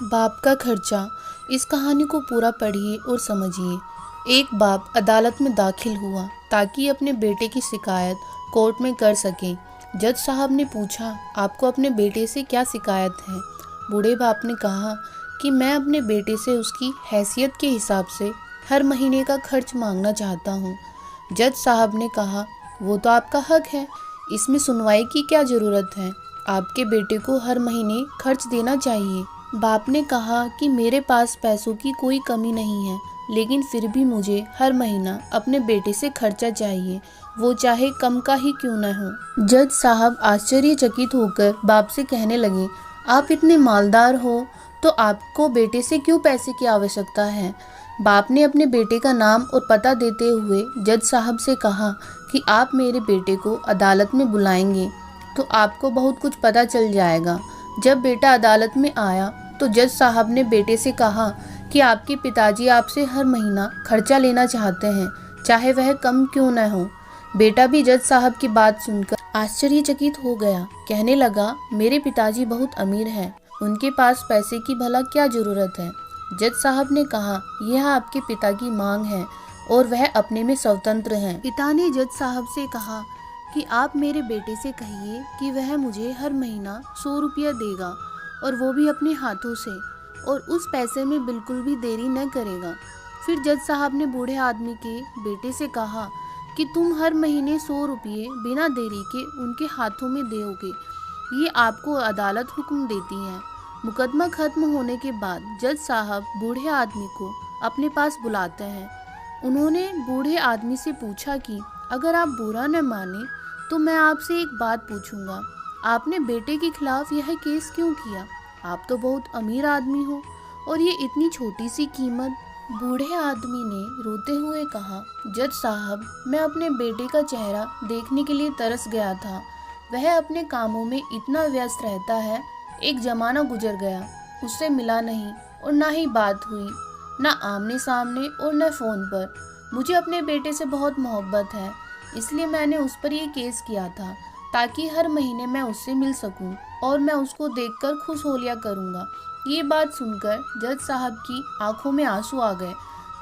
बाप का खर्चा। इस कहानी को पूरा पढ़िए और समझिए। एक बाप अदालत में दाखिल हुआ ताकि अपने बेटे की शिकायत कोर्ट में कर सके। जज साहब ने पूछा, आपको अपने बेटे से क्या शिकायत है? बूढ़े बाप ने कहा कि मैं अपने बेटे से उसकी हैसियत के हिसाब से हर महीने का खर्च मांगना चाहता हूँ। जज साहब ने कहा, वो तो आपका हक है, इसमें सुनवाई की क्या ज़रूरत है? आपके बेटे को हर महीने खर्च देना चाहिए। बाप ने कहा कि मेरे पास पैसों की कोई कमी नहीं है, लेकिन फिर भी मुझे हर महीना अपने बेटे से खर्चा चाहिए, वो चाहे कम का ही क्यों न हो। जज साहब आश्चर्यचकित होकर बाप से कहने लगे, आप इतने मालदार हो तो आपको बेटे से क्यों पैसे की आवश्यकता है? बाप ने अपने बेटे का नाम और पता देते हुए जज साहब से कहा कि आप मेरे बेटे को अदालत में बुलाएंगे तो आपको बहुत कुछ पता चल जाएगा। जब बेटा अदालत में आया तो जज साहब ने बेटे से कहा कि आपके पिताजी आपसे हर महीना खर्चा लेना चाहते हैं, चाहे वह कम क्यों न हो। बेटा भी जज साहब की बात सुनकर आश्चर्यचकित हो गया। कहने लगा, मेरे पिताजी बहुत अमीर हैं, उनके पास पैसे की भला क्या जरूरत है? जज साहब ने कहा, यह आपके पिता की मांग है और वह अपने में स्वतंत्र हैं। पिता ने जज साहब से कहा कि आप मेरे बेटे से कहिए कि वह मुझे हर महीना 100 रुपया देगा, और वो भी अपने हाथों से, और उस पैसे में बिल्कुल भी देरी न करेगा। फिर जज साहब ने बूढ़े आदमी के बेटे से कहा कि तुम हर महीने 100 रुपये बिना देरी के उनके हाथों में दोगे, ये आपको अदालत हुक्म देती है। मुकदमा खत्म होने के बाद जज साहब बूढ़े आदमी को अपने पास बुलाते हैं। उन्होंने बूढ़े आदमी से पूछा कि अगर आप बुरा न माने तो मैं आपसे एक बात पूछूंगा, आपने बेटे के खिलाफ यह केस क्यों किया? आप तो बहुत अमीर आदमी हो और ये इतनी छोटी सी कीमत। बूढ़े आदमी ने रोते हुए कहा, जज साहब, मैं अपने बेटे का चेहरा देखने के लिए तरस गया था। वह अपने कामों में इतना व्यस्त रहता है, एक जमाना गुजर गया, उससे मिला नहीं और ना ही बात हुई, ना आमने सामने और न फ़ोन पर। मुझे अपने बेटे से बहुत मोहब्बत है, इसलिए मैंने उस पर ये केस किया था ताकि हर महीने मैं उससे मिल सकूं और मैं उसको देखकर खुश हो लिया करूंगा। ये बात सुनकर जज साहब की आंखों में आंसू आ गए।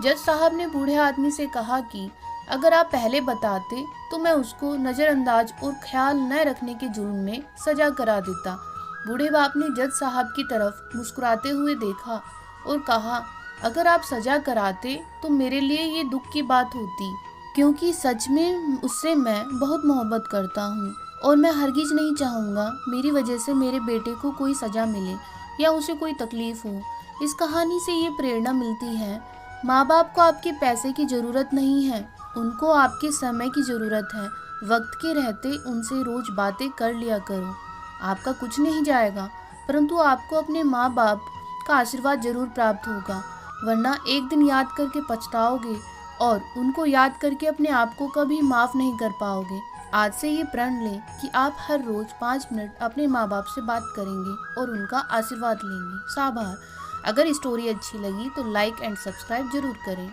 जज साहब ने बूढ़े आदमी से कहा कि अगर आप पहले बताते तो मैं उसको नज़रअंदाज और ख्याल न रखने के जुर्म में सजा करा देता। बूढ़े बाप ने जज साहब की तरफ मुस्कुराते हुए देखा और कहा, अगर आप सजा कराते तो मेरे लिए ये दुख की बात होती, क्योंकि सच में उससे मैं बहुत मोहब्बत करता हूँ और मैं हरगिज नहीं चाहूँगा मेरी वजह से मेरे बेटे को कोई सज़ा मिले या उसे कोई तकलीफ़ हो। इस कहानी से ये प्रेरणा मिलती है, माँ बाप को आपके पैसे की ज़रूरत नहीं है, उनको आपके समय की ज़रूरत है। वक्त के रहते उनसे रोज़ बातें कर लिया करो। आपका कुछ नहीं जाएगा, परंतु आपको अपने माँ बाप का आशीर्वाद जरूर प्राप्त होगा, वरना एक दिन याद करके पछताओगे और उनको याद करके अपने आप को कभी माफ़ नहीं कर पाओगे। आज से ये प्रण लें कि आप हर रोज़ 5 मिनट अपने माँ बाप से बात करेंगे और उनका आशीर्वाद लेंगे। साबार। अगर स्टोरी अच्छी लगी तो लाइक एंड सब्सक्राइब जरूर करें।